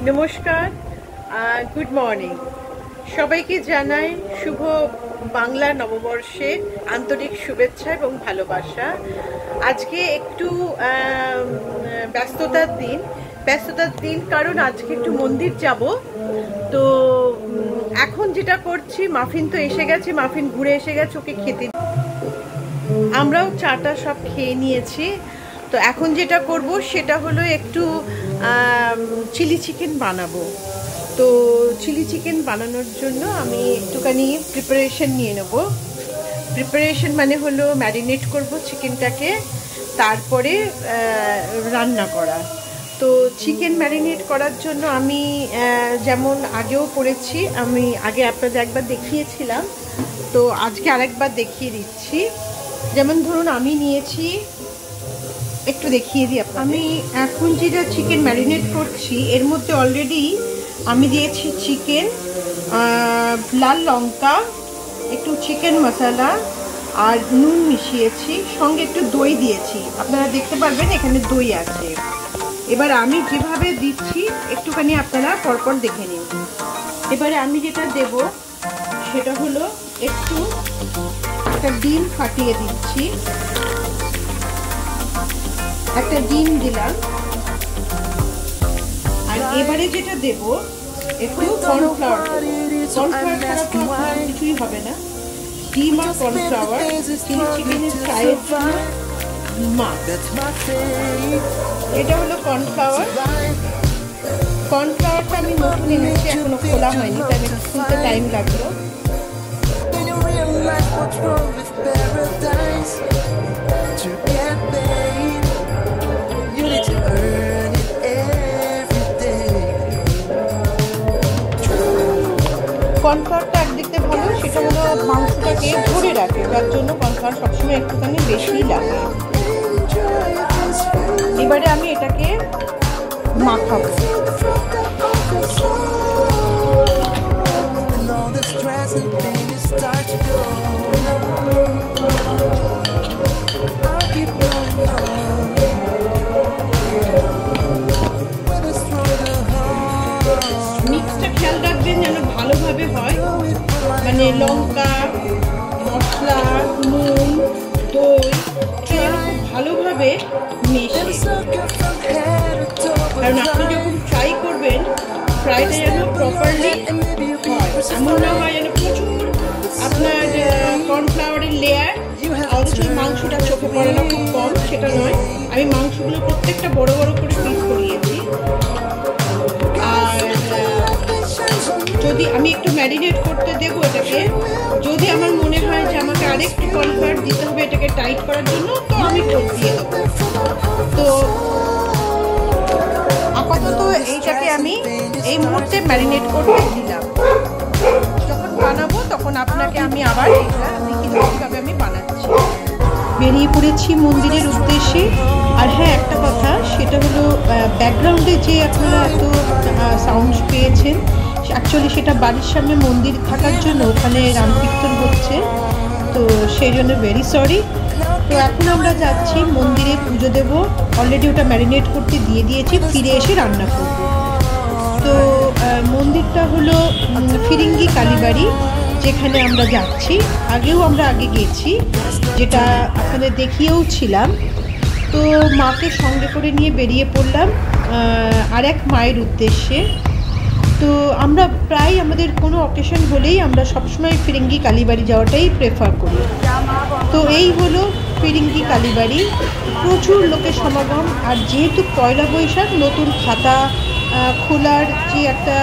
নমস্কার, good morning. সবাইকে জানাই শুভ বাংলা নববর্ষের আন্তরিক শুভেচ্ছা এবং ভালোবাসা। আজকে একটু ব্যস্ততার দিন কারণ আজকে একটু মন্দির যাব। তো এখন যেটা করছি, মাফিন তো এসে গেছে, মাফিন ঘুরে এসে গেছে, ওকে খেতে। আমরাও চাটা সব খেয়ে নিয়েছি। তো এখন যেটা করব সেটা হলো একটু চিলি চিকেন বানাবো। তো চিলি চিকেন বানানোর জন্য আমি একটুখানি প্রিপারেশন নিয়ে নেব। প্রিপারেশন মানে হলো ম্যারিনেট করব চিকেনটাকে, তারপরে রান্না করা। তো চিকেন ম্যারিনেট করার জন্য আমি যেমন আগেও করেছি, আমি আগে আপনাদের একবার দেখিয়েছিলাম, তো আজকে আরেকবার দেখিয়ে দিচ্ছি। যেমন ধরুন আমি নিয়েছি, একটু দেখিয়ে দিই আপনাদের। আমি এখন যেটা চিকেন ম্যারিনেট করছি এর মধ্যে অলরেডি আমি দিয়েছি চিকেন, লাল লঙ্কা, একটু চিকেন মশলা আর নুন মিশিয়েছি, সঙ্গে একটু দই দিয়েছি। আপনারা দেখতে পারবেন এখানে দই আছে। এবার আমি যেভাবে দিচ্ছি একটুখানি আপনারা পরপর দেখে নিন। এবারে আমি যেটা দেব সেটা হলো একটা ডিম ফাটিয়ে দিচ্ছি। একটা ডিম দিলাম। আর এবারে যেটা দেব একটু কর্নফ্লাওয়ার। কর্নফ্লাওয়ার ছাড়া তো কিছুই হবে না। ডিম আর কর্নফ্লাওয়ার চিলি চিকেনের ফ্রাইয়ের জন্য মাস্ট। এটা হলো কর্নফ্লাওয়ার। কর্নফ্লাওয়ারটা আমি নতুন এনেছি, এখনো খোলা হয়নি, তাই একটু খুলতে টাইম লাগলো। কর্নফ্লাওয়ারটা একদিকে ভালো, সেটা হলো মাংসটাকে ধরে রাখে, যার জন্য কর্নফ্লাওয়ার সবসময় একটুখানি বেশি লাগে। এবারে আমি এটাকে মাখাবো। মিক্সটা খেয়াল রাখবেন যেন ভালোভাবে হয়, মানে লঙ্কা, মশলা, নুন, দই এটা যেন খুব ভালোভাবে মেশে। কারণ আপনি যখন ফ্রাই করবেন, ফ্রাইটা যেন প্রপারলি হয়, এমন না হয় যেন প্রচুর আপনার কর্নফ্লাওয়ারের লেয়ার, অথচ মাংসটা চোখে পড়ে না খুব কম, সেটা নয়। আমি মাংসগুলো প্রত্যেকটা বড় বড় করে পিস করিয়েছি। আর যদি আমি একটু ম্যারিনেট করতে দেবো এটাকে, যদি আমার মনে হয় যে আমাকে আরেকটু কর্নফ্লাওয়ার দিতে হবে এটাকে টাইট করার জন্য, তো আমি দিয়ে দেবো। তো আপাতত এইটাকে আমি এই মুহূর্তে ম্যারিনেট করতে দিলাম। যখন বানাবো তখন আপনাকে আমি আবার এটা কিভাবে আমি বানাচ্ছি। বেরিয়ে পড়েছি মন্দিরের উদ্দেশ্যে। আর হ্যাঁ, একটা কথা, সেটা হলো ব্যাকগ্রাউন্ডে যে আপনারা এত সাউন্ড পেয়েছেন, অ্যাকচুয়ালি সেটা বাড়ির সামনে মন্দির থাকার জন্য ওখানে রামকীর্তন হচ্ছে, তো সেই জন্য ভেরি সরি। তো এখন আমরা যাচ্ছি মন্দিরে পুজো দেব। অলরেডি ওটা ম্যারিনেট করতে দিয়ে দিয়েছি, ফিরে এসে রান্না করব। তো মন্দিরটা হলো ফিরিঙ্গি কালীবাড়ি, যেখানে আমরা যাচ্ছি। আগেও আমরা আগে গেছি, যেটা আপনাদের দেখিয়েও ছিলাম। তো মাকে সঙ্গে করে নিয়ে বেরিয়ে পড়লাম আর এক মায়ের উদ্দেশ্যে। তো আমরা প্রায় আমাদের কোনো অকেশন হলেই আমরা সবসময় ফিরিঙ্গি কালীবাড়ি যাওয়াটাই প্রেফার করি। তো এই হলো ফিরিঙ্গি কালীবাড়ি। প্রচুর লোকের সমাগম। আর যেহেতু পয়লা বৈশাখ, নতুন খাতা খোলার যে একটা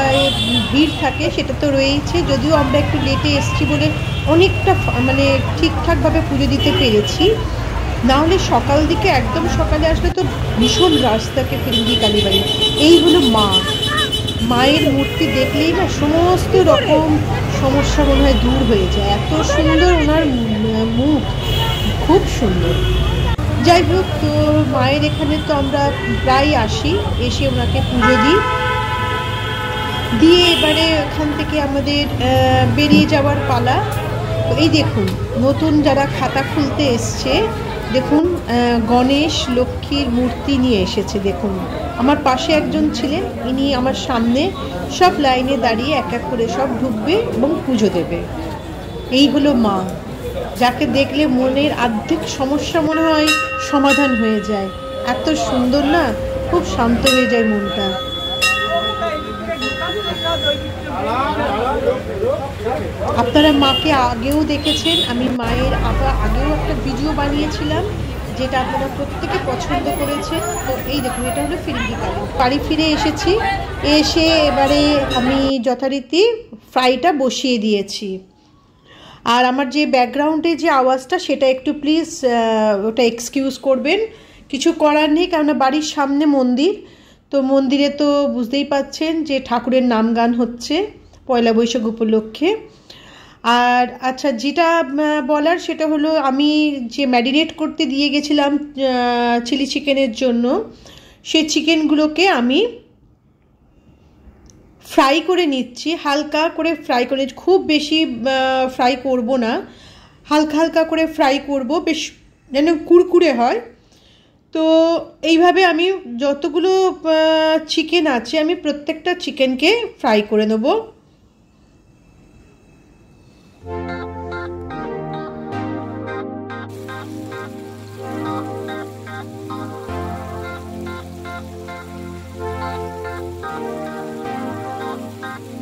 ভিড় থাকে সেটা তো রয়েছে। যদিও আমরা একটু লেটে এসেছি বলে অনেকটা মানে ঠিকঠাকভাবে পুজো দিতে পেরেছি, নাহলে সকাল দিকে একদম সকালে আসলে তো ভীষণ রাশ থাকে ফিরিঙ্গি কালীবাড়ি। এই হলো মায়ের মূর্তি দেখলেই না সমস্ত রকম সমস্যা মনে হয় দূর হয়ে যায়। এত সুন্দর ওনার মুখ, খুব সুন্দর। যাই হোক, তো মায়ের এখানে তো আমরা প্রায় আসি, এসে ওনাকে পুজো দিয়ে এবারে এখান থেকে আমাদের বেরিয়ে যাওয়ার পালা। তো এই দেখুন, নতুন যারা খাতা খুলতে এসছে দেখুন গণেশ লক্ষ্মীর মূর্তি নিয়ে এসেছে। দেখুন আমার পাশে একজন ছিলেন, ইনি আমার সামনে সব লাইনে দাঁড়িয়ে এক এক করে সব ঢুকবে এবং পুজো দেবে। এই হলো মা, যাকে দেখলে মনের অর্ধেক সমস্যা মনে হয় সমাধান হয়ে যায়। এত সুন্দর না, খুব শান্ত হয়ে যায় মনটা। আপনারা মাকে আগেও দেখেছেন, আমি মায়ের আগেও একটা ভিডিও বানিয়েছিলাম যেটা আপনারা প্রত্যেকে পছন্দ করেছেন। তো এই দেখুন, এটা হলো ফিরিঙ্গি কালী। বাড়ি ফিরে এসেছি, এসে এবারে আমি যথারীতি ফ্রাইটা বসিয়ে দিয়েছি। আর আমার যে ব্যাকগ্রাউন্ডে যে আওয়াজটা সেটা একটু প্লিজ ওটা এক্সকিউজ করবেন, কিছু করার নেই, কেননা বাড়ির সামনে মন্দির। তো মন্দিরে তো বুঝতেই পাচ্ছেন যে ঠাকুরের নাম গান হচ্ছে পয়লা বৈশাখ উপলক্ষে। আর আচ্ছা, যেটা বলার সেটা হলো, আমি যে ম্যারিনেট করতে দিয়ে গেছিলাম চিলি চিকেনের জন্য, সেই চিকেনগুলোকে আমি ফ্রাই করে নিচ্ছি, হালকা করে ফ্রাই করে, খুব বেশি ফ্রাই করব না, হালকা হালকা করে ফ্রাই করব, বেশ যেন কুরকুরে হয়। তো এইভাবে আমি যতগুলো চিকেন আছে আমি প্রত্যেকটা চিকেনকে ফ্রাই করে নেব।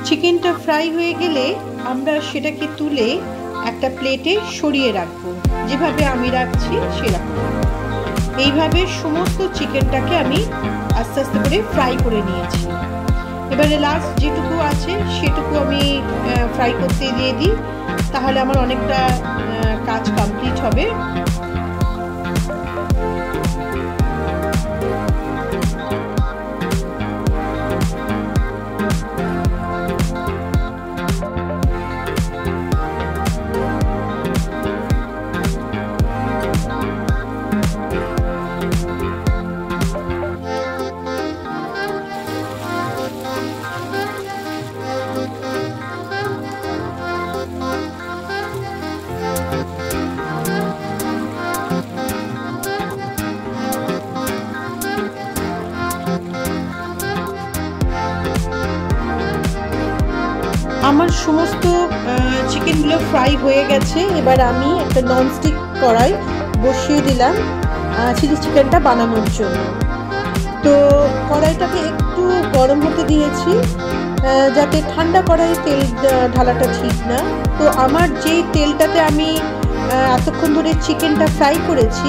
চিকেনটা ফ্রাই হয়ে গেলে আমরা সেটাকে তুলে একটা প্লেটে সরিয়ে রাখবো, যেভাবে আমি রাখছি সেরকম। এইভাবে সমস্ত চিকেনটাকে আমি আস্তে আস্তে করে ফ্রাই করে নিয়েছি। এবারে লাস্ট যেটুকু আছে সেটুকু আমি ফ্রাই করতে দিয়ে দিই, তাহলে আমার অনেকটা কাজ কমপ্লিট হবে। আমার সমস্ত চিকেনগুলো ফ্রাই হয়ে গেছে। এবার আমি একটা ননস্টিক কড়াই বসিয়ে দিলাম চিলি চিকেনটা বানানোর জন্য। তো কড়াইটাকে একটু গরম হতে দিয়েছি, যাতে ঠান্ডা কড়াই তেল ঢালাটা ঠিক না। তো আমার যেই তেলটাতে আমি এতক্ষণ ধরে চিকেনটা ফ্রাই করেছি,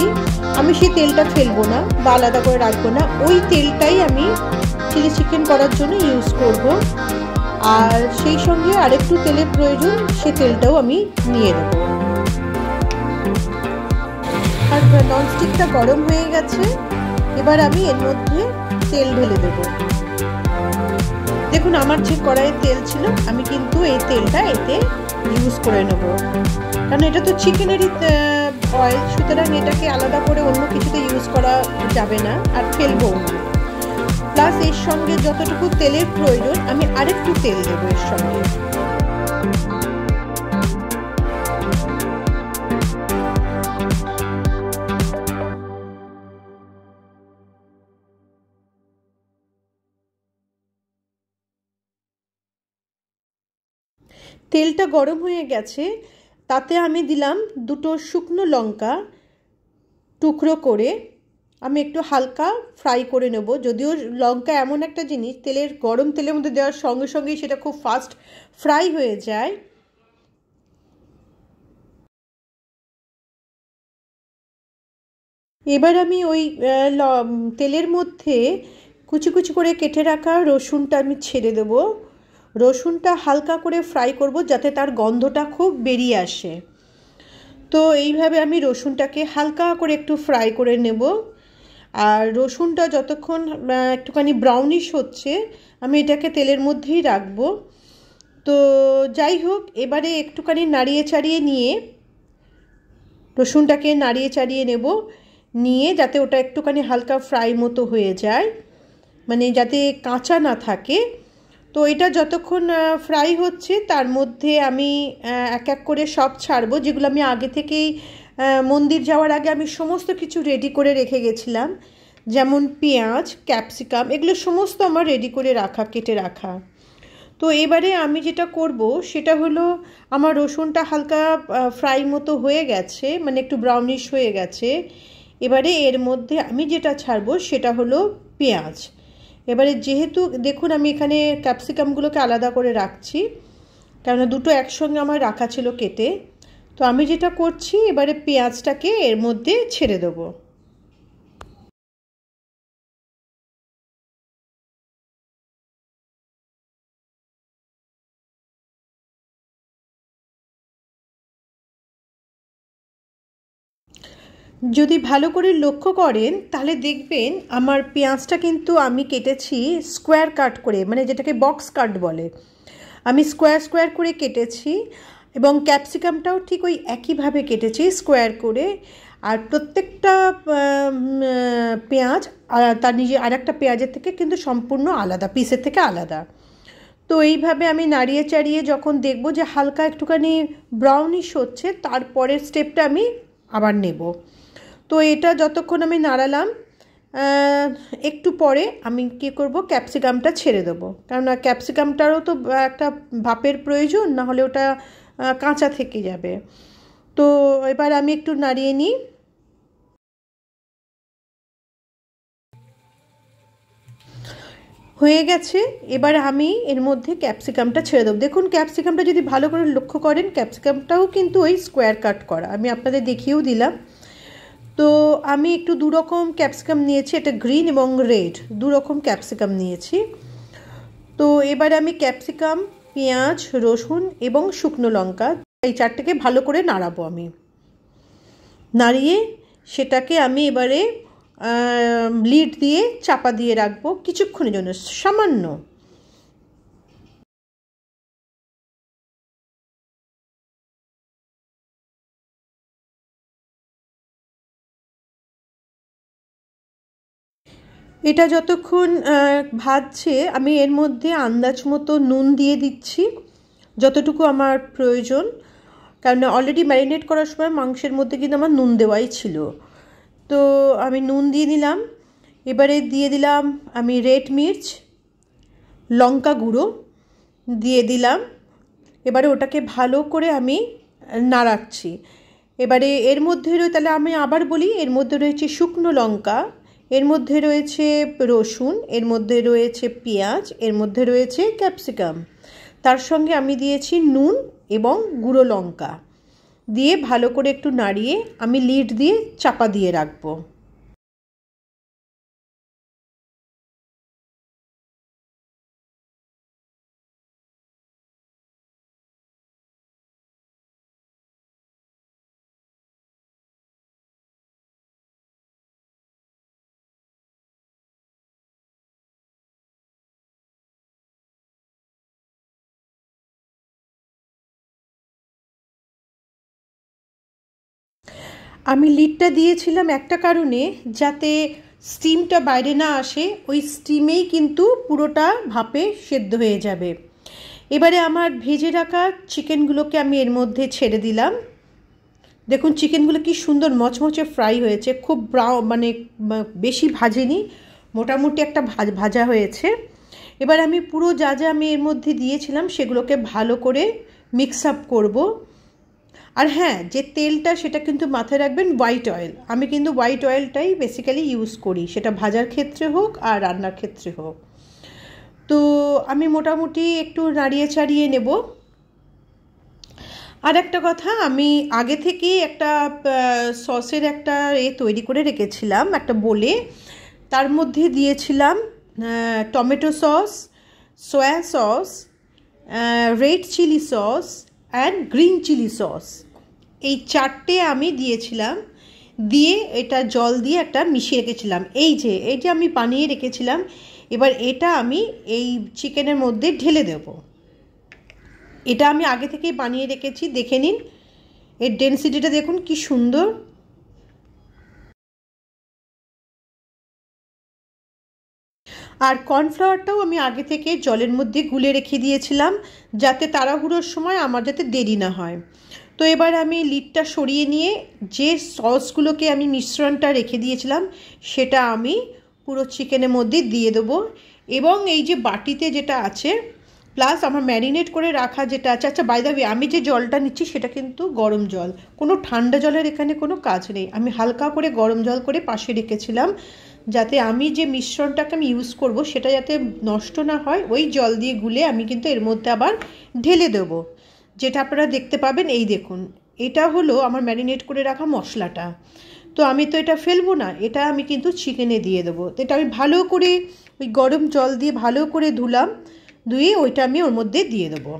আমি সেই তেলটা ফেলবো না বা আলাদা করে রাখবো না, ওই তেলটাই আমি চিলি চিকেন করার জন্য ইউজ করব। আর সেই সঙ্গে আরেকটু তেলের প্রয়োজন, সে তেলটাও আমি নিয়ে নেব। আর ননস্টিকটা গরম হয়ে গেছে, এবার আমি এর মধ্যে তেল ঢেলে দেব। দেখুন আমার যে কড়াইয়ে তেল ছিল, আমি কিন্তু এই তেলটা এতে ইউজ করে নেব, কারণ এটা তো চিকেনেরই অয়েল, সুতরাং এটাকে আলাদা করে অন্য কিছুতে ইউজ করা যাবে না, আর ফেলবও না। প্লাস এর সঙ্গে যতটুকু তেলের প্রয়োজন আমি আরেকটু তেল দেবো এর সঙ্গে। তেলটা গরম হয়ে গেছে, তাতে আমি দিলাম দুটো শুকনো লঙ্কা টুকরো করে, আমি একটু হালকা ফ্রাই করে নেব। যদিও লঙ্কা এমন একটা জিনিস, গরম তেলের মধ্যে দেওয়ার সঙ্গে সঙ্গেই সেটা খুব ফাস্ট ফ্রাই হয়ে যায়। এবার আমি ওই তেলের মধ্যে কুচি কুচি করে কেটে রাখা রসুনটা আমি ছেড়ে দেব। রসুনটা হালকা করে ফ্রাই করব, যাতে তার গন্ধটা খুব বেরিয়ে আসে। তো এইভাবে আমি রসুনটাকে হালকা করে একটু ফ্রাই করে নেব। আর রসুনটা যতক্ষণ একটুখানি ব্রাউনিশ হচ্ছে, আমি এটাকে তেলের মধ্যেই রাখবো। তো যাই হোক, এবারে একটুখানি নাড়িয়ে চাড়িয়ে নিয়ে রসুনটাকে নাড়িয়ে চাড়িয়ে নেব, নিয়ে যাতে ওটা একটুখানি হালকা ফ্রাই মতো হয়ে যায়, মানে যাতে কাঁচা না থাকে। তো এটা যতক্ষণ ফ্রাই হচ্ছে, তার মধ্যে আমি এক এক করে সব ছাড়বো, যেগুলো আমি আগে থেকেই মন্দির যাওয়ার আগে আমি সমস্ত কিছু রেডি করে রেখে গেছিলাম, যেমন পেঁয়াজ, ক্যাপসিকাম, এগুলো সমস্ত আমার রেডি করে রাখা, কেটে রাখা। তো এবারে আমি যেটা করব সেটা হলো, আমার রসুনটা হালকা ফ্রাই মতো হয়ে গেছে, মানে একটু ব্রাউনিশ হয়ে গেছে। এবারে এর মধ্যে আমি যেটা ছাড়বো সেটা হলো পেঁয়াজ। এবারে যেহেতু দেখুন আমি এখানে ক্যাপসিকামগুলোকে আলাদা করে রাখছি, কেননা দুটো একসঙ্গে আমার রাখা ছিল কেটে। তো আমি যেটা করছি, এবারে পেঁয়াজটাকে এর মধ্যে ছেড়ে দেবো। যদি ভালো করে লক্ষ্য করেন তাহলে দেখবেন আমার পেঁয়াজটা কিন্তু আমি কেটেছি স্কোয়ার কাট করে, মানে যেটাকে বক্স কাট বলে। আমি স্কোয়ার স্কোয়ার করে কেটেছি, এবং ক্যাপসিকামটাও ঠিক ওই একইভাবে কেটেছি স্কোয়ার করে। আর প্রত্যেকটা পেঁয়াজ তার নিজে আরেকটা পেঁয়াজের থেকে কিন্তু সম্পূর্ণ আলাদা, পিসের থেকে আলাদা। তো এইভাবে আমি নাড়িয়ে চাড়িয়ে যখন দেখব যে হালকা একটুখানি ব্রাউনিশ হচ্ছে, তারপরের স্টেপটা আমি আবার নেব। তো এটা যতক্ষণ আমি নাড়ালাম, একটু পরে আমি কী করব, ক্যাপসিকামটা ছেড়ে দেবো, কেননা ক্যাপসিকামটারও তো একটা ভাপের প্রয়োজন, না হলে ওটা কাঁচা থেকে যাবে। তো এবার আমি একটু নাড়িয়ে নিই। হয়ে গেছে। এবার আমি এর মধ্যে ক্যাপসিকামটা ছেড়ে দেবো। দেখুন ক্যাপসিকামটা যদি ভালো করে লক্ষ্য করেন, ক্যাপসিকামটাও কিন্তু ওই স্কোয়ার কাট করা, আমি আপনাদের দেখিয়েও দিলাম। তো আমি একটু দুরকম ক্যাপসিকাম নিয়েছি, এটা গ্রিন এবং রেড, দুরকম ক্যাপসিকাম নিয়েছি। তো এবার আমি ক্যাপসিকাম, পেঁয়াজ, রসুন এবং শুকনো লঙ্কা, এই চারটেকে ভালো করে নাড়াবো। আমি নাড়িয়ে সেটাকে আমি এবারে লিড দিয়ে চাপা দিয়ে রাখবো কিছুক্ষণের জন্য, সামান্য। এটা যতক্ষণ ভাজছে, আমি এর মধ্যে আন্দাজ মতো নুন দিয়ে দিচ্ছি, যতটুকু আমার প্রয়োজন, কারণ অলরেডি ম্যারিনেট করার সময় মাংসের মধ্যে কিন্তু আমার নুন দেওয়াই ছিল। তো আমি নুন দিয়ে দিলাম। এবারে দিয়ে দিলাম আমি রেড মির্চ, লঙ্কা গুঁড়ো দিয়ে দিলাম। এবারে ওটাকে ভালো করে আমি নাড়াচ্ছি। এবারে এর মধ্যে তাহলে আমি আবার বলি, এর মধ্যে রয়েছে শুকনো লঙ্কা, এর মধ্যে রয়েছে রসুন, এর মধ্যে রয়েছে পেঁয়াজ, এর মধ্যে রয়েছে ক্যাপসিকাম, তার সঙ্গে আমি দিয়েছি নুন এবং গুঁড়ো লঙ্কা দিয়ে ভালো করে একটু নাড়িয়ে আমি লিড দিয়ে চাপা দিয়ে রাখবো। আমি লিডটা দিয়েছিলাম একটা কারণে, যাতে স্টিমটা বাইরে না আসে, ওই স্টিমেই কিন্তু পুরোটা ভাপে সেদ্ধ হয়ে যাবে। এবারে আমার ভেজে রাখা চিকেনগুলোকে আমি এর মধ্যে ছেড়ে দিলাম। দেখুন চিকেনগুলো কি সুন্দর মচমচে ফ্রাই হয়েছে, খুব মানে বেশি ভাজেনি, মোটামুটি একটা ভাজা হয়েছে। এবার আমি পুরো যা যা আমি এর মধ্যে দিয়েছিলাম সেগুলোকে ভালো করে মিক্স আপ করবো। আর হ্যাঁ, যে তেলটা সেটা কিন্তু মাথায় রাখবেন হোয়াইট অয়েল, আমি কিন্তু হোয়াইট অয়েলটাই বেসিক্যালি ইউজ করি, সেটা ভাজার ক্ষেত্রে হোক আর রান্নার ক্ষেত্রে হোক। তো আমি মোটামুটি একটু নাড়িয়ে চাড়িয়ে নেব। আর একটা কথা, আমি আগে থেকেই একটা সসের একটা তৈরি করে রেখেছিলাম একটা বলে, তার মধ্যে দিয়েছিলাম tomato sauce, soya sauce, red chilli sauce and green chilli sauce, এই চারটে আমি দিয়েছিলাম। দিয়ে এটা জল দিয়ে একটা মিশিয়ে রেখেছিলাম। এই যে আমি বানিয়ে রেখেছিলাম, এবার এটা আমি এই চিকেনের মধ্যে ঢেলে দেব। এটা আমি আগে থেকেই বানিয়ে রেখেছি, দেখে নিন এর ডেনসিটিটা দেখুন কি সুন্দর। আর কর্নফ্লাওয়ারটাও আমি আগে থেকে জলের মধ্যে গুলে রেখে দিয়েছিলাম, যাতে তাড়াহুড়োর সময় আমার যাতে দেরি না হয়। তো তো এবার আমি লিডটা সরিয়ে নিয়ে যে সসগুলোকে আমি মিশ্রণটা রেখে দিয়েছিলাম সেটা আমি পুরো চিকেনের মধ্যে দিয়ে দেবো। এবং এই যে বাটিতে যেটা আছে প্লাস আমার ম্যারিনেট করে রাখা যেটা আছে, আচ্ছা বাই দ্য ওয়ে আমি যে জলটা নিচ্ছি সেটা কিন্তু গরম জল, কোনো ঠান্ডা জলের এখানে কোনো কাজ নেই। আমি হালকা করে গরম জল করে পাশে রেখেছিলাম যাতে আমি যে মিশ্রণটাকে আমি ইউজ করব সেটা যাতে নষ্ট না হয়। ওই জল দিয়ে গুলে আমি কিন্তু এর মধ্যে আবার ঢেলে দেবো, যেটা আপনারা দেখতে পাবেন। এই দেখুন, এটা হলো আমার ম্যারিনেট করে রাখা মশলাটা। তো আমি তো এটা ফেলবো না, এটা আমি কিন্তু চিকেনে দিয়ে দেবো। তো এটা আমি ভালো করে ওই গরম জল দিয়ে ভালো করে ধুলাম, ধুয়ে ওইটা আমি ওর মধ্যে দিয়ে দেবো।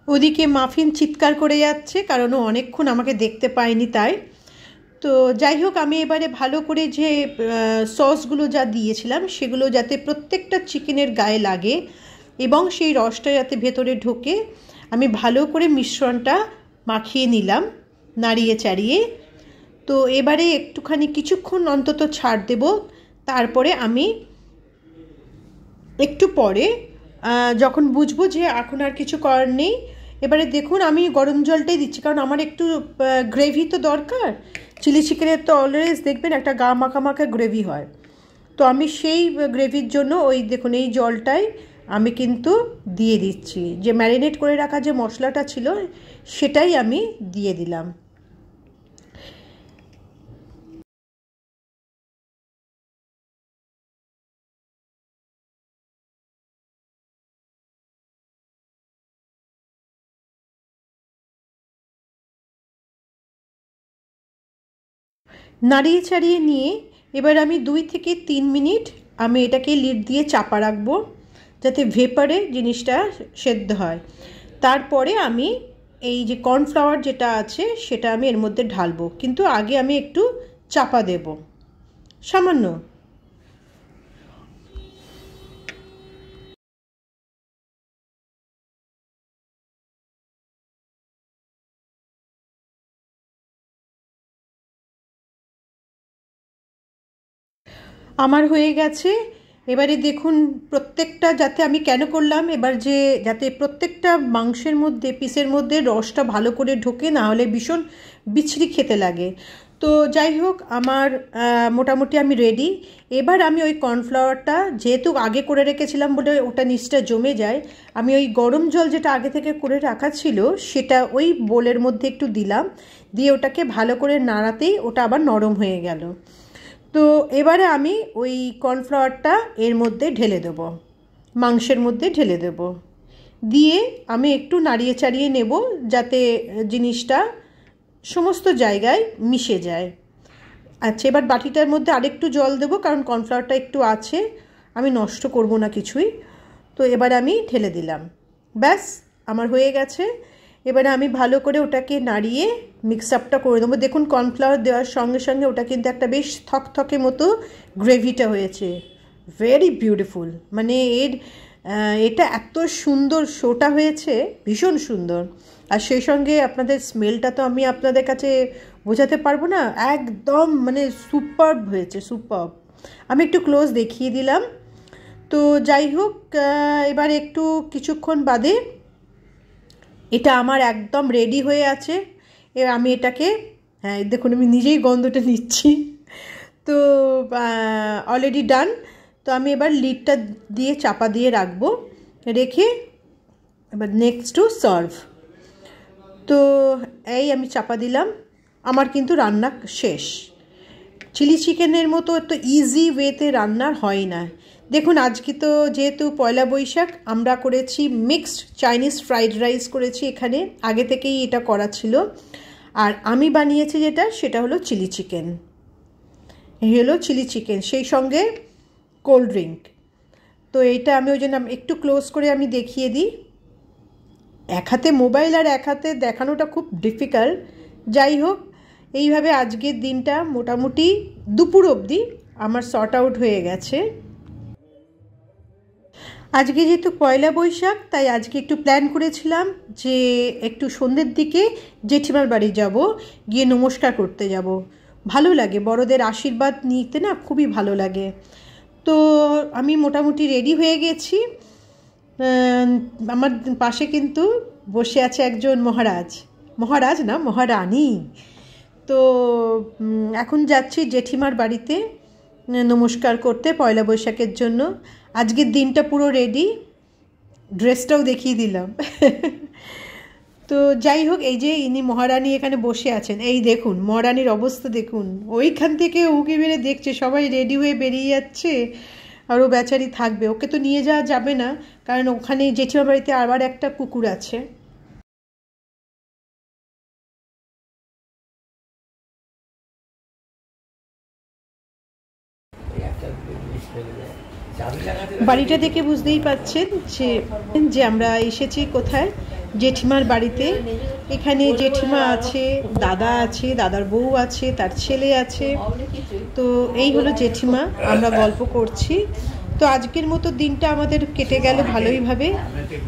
ওদিকে মাফিন চিৎকার করে যাচ্ছে কারণ ও অনেকক্ষণ আমাকে দেখতে পায়নি তাই। তো যাই হোক, আমি এবারে ভালো করে যে সসগুলো যা দিয়েছিলাম সেগুলো যাতে প্রত্যেকটা চিকেনের গায়ে লাগে এবং সেই রসটা যাতে ভেতরে ঢোকে, আমি ভালো করে মিশ্রণটা মাখিয়ে নিলাম নাড়িয়ে চাড়িয়ে। তো এবারে একটুখানি কিছুক্ষণ অন্তত ছাড় দেব, তারপরে আমি একটু পরে যখন বুঝবো যে এখন আর কিছু করার নেই, এবারে দেখুন আমি গরম জলটাই দিচ্ছি কারণ আমার একটু গ্রেভি তো দরকার। চিলি চিকেনের তো অলওয়েজ দেখবেন একটা গা মাখা মাখা গ্রেভি হয়, তো আমি সেই গ্রেভির জন্য ওই দেখুন এই জলটাই আমি কিন্তু দিয়ে দিচ্ছি। যে ম্যারিনেট করে রাখা যে মশলাটা ছিল সেটাই আমি দিয়ে দিলাম। নাড়িয়ে ছাড়িয়ে নিয়ে এবার আমি 2 থেকে 3 মিনিট আমি এটাকে লিড দিয়ে চাপা রাখবো যাতে ভেপারে জিনিসটা সেদ্ধ হয়। তারপরে আমি এই যে কর্নফ্লাওয়ার যেটা আছে সেটা আমি এর মধ্যে ঢালবো, কিন্তু আগে আমি একটু চাপা দেব সামান্য। আমার হয়ে গেছে। এবারে দেখুন প্রত্যেকটা যাতে আমি কেন করলাম, এবার যে যাতে প্রত্যেকটা মাংসের মধ্যে পিসের মধ্যে রসটা ভালো করে ঢোকে, না হলে ভীষণ বিচ্ছিরি খেতে লাগে। তো যাই হোক আমার মোটামুটি আমি রেডি। এবার আমি ওই কর্নফ্লাওয়ারটা যেহেতু আগে করে রেখেছিলাম বলে ওটা নিচটা জমে যায়, আমি ওই গরম জল যেটা আগে থেকে করে রাখা ছিল সেটা ওই বোলের মধ্যে একটু দিলাম, দিয়ে ওটাকে ভালো করে নাড়াতেই ওটা আবার নরম হয়ে গেল। তো এবারে আমি ওই কর্নফ্লাওয়ারটা এর মধ্যে ঢেলে দেব, মাংসের মধ্যে ঢেলে দেব, দিয়ে আমি একটু নাড়িয়ে চাড়িয়ে নেব যাতে জিনিসটা সমস্ত জায়গায় মিশে যায়। আচ্ছা, এবার বাটিটার মধ্যে আরেকটু জল দেবো কারণ কর্নফ্লাওয়ারটা একটু আছে, আমি নষ্ট করব না কিছুই। তো এবার আমি ঢেলে দিলাম, ব্যাস আমার হয়ে গেছে। এবারে আমি ভালো করে ওটাকে নাড়িয়ে মিক্স আপটা করে দেবো। দেখুন কর্নফ্লাওয়ার দেওয়ার সঙ্গে সঙ্গে ওটা কিন্তু একটা বেশ থকথকে মতো গ্রেভিটা হয়েছে, ভেরি বিউটিফুল। মানে এটা এত সুন্দর শোটা হয়েছে, ভীষণ সুন্দর। আর সেই সঙ্গে আপনাদের স্মেলটা তো আমি আপনাদের কাছে বোঝাতে পারবো না, একদম মানে সুপারব হয়েছে, সুপারব। আমি একটু ক্লোজ দেখিয়ে দিলাম। তো যাই হোক, এবার একটু কিছুক্ষণ বাদে এটা আমার একদম রেডি হয়ে আছে। এবার আমি এটাকে, হ্যাঁ দেখুন আমি নিজেই গন্ধটা নিচ্ছি। তো অলরেডি ডান। তো আমি এবার লিডটা দিয়ে চাপা দিয়ে রাখবো, রেখে এবার নেক্সট টু সার্ভ। তো এই আমি চাপা দিলাম, আমার কিন্তু রান্না শেষ। চিলি চিকেনের মতো এত ইজি ওয়েতে রান্নার হয় না। দেখুন আজকে তো যেহেতু পয়লা বৈশাখ, আমরা করেছি মিক্সড চাইনিজ ফ্রাইড রাইস করেছি এখানে, আগে থেকেই এটা করা ছিল। আর আমি বানিয়েছি যেটা সেটা হলো চিলি চিকেন, এই হলো চিলি চিকেন, সেই সঙ্গে কোল্ড ড্রিঙ্ক। তো এইটা আমি ওই জন্য একটু ক্লোজ করে আমি দেখিয়ে দিই। এক হাতে মোবাইল আর এক হাতে দেখানোটা খুব ডিফিকাল্ট। যাই হোক, এইভাবে আজকের দিনটা মোটামুটি দুপুর অবধি আমার সর্ট আউট হয়ে গেছে। আজকে যেহেতু পয়লা বৈশাখ, তাই আজকে একটু প্ল্যান করেছিলাম যে একটু সন্ধ্যের দিকে জেঠিমার বাড়ি যাব, গিয়ে নমস্কার করতে যাব। ভালো লাগে, বড়দের আশীর্বাদ নিতে না খুবই ভালো লাগে। তো আমি মোটামুটি রেডি হয়ে গেছি। আমার পাশে কিন্তু বসে আছে একজন মহারাজ না, মহারানী। তো এখন যাচ্ছি জেঠিমার বাড়িতে নমস্কার করতে পয়লা বৈশাখের জন্য। আজকের দিনটা পুরো রেডি, ড্রেসটাও দেখিয়ে দিলাম। তো যাই হোক, এই যে ইনি মহারানী এখানে বসে আছেন, এই দেখুন মহারানীর অবস্থা দেখুন, ওইখান থেকে উঁকি মেরে দেখছে, সবাই রেডি হয়ে বেরিয়ে যাচ্ছে, আর ও বেচারি থাকবে। ওকে তো নিয়ে যাওয়া যাবে না, কারণ ওখানে জেঠিমার বাড়িতে আবার একটা কুকুর আছে। বাড়িটা দেখে বুঝতেই পাচ্ছেন যে আমরা এসেছি কোথায়, জেঠিমার বাড়িতে। এখানে জেঠিমা আছে, দাদা আছে, দাদার বউ আছে, তার ছেলে আছে। তো এই হলো জেঠিমা, আমরা গল্প করছি। তো আজকের মতো দিনটা আমাদের কেটে গেল ভালোইভাবে।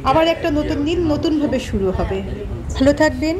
আবার একটা নতুন দিন নতুনভাবে শুরু হবে। ভালো থাকবেন।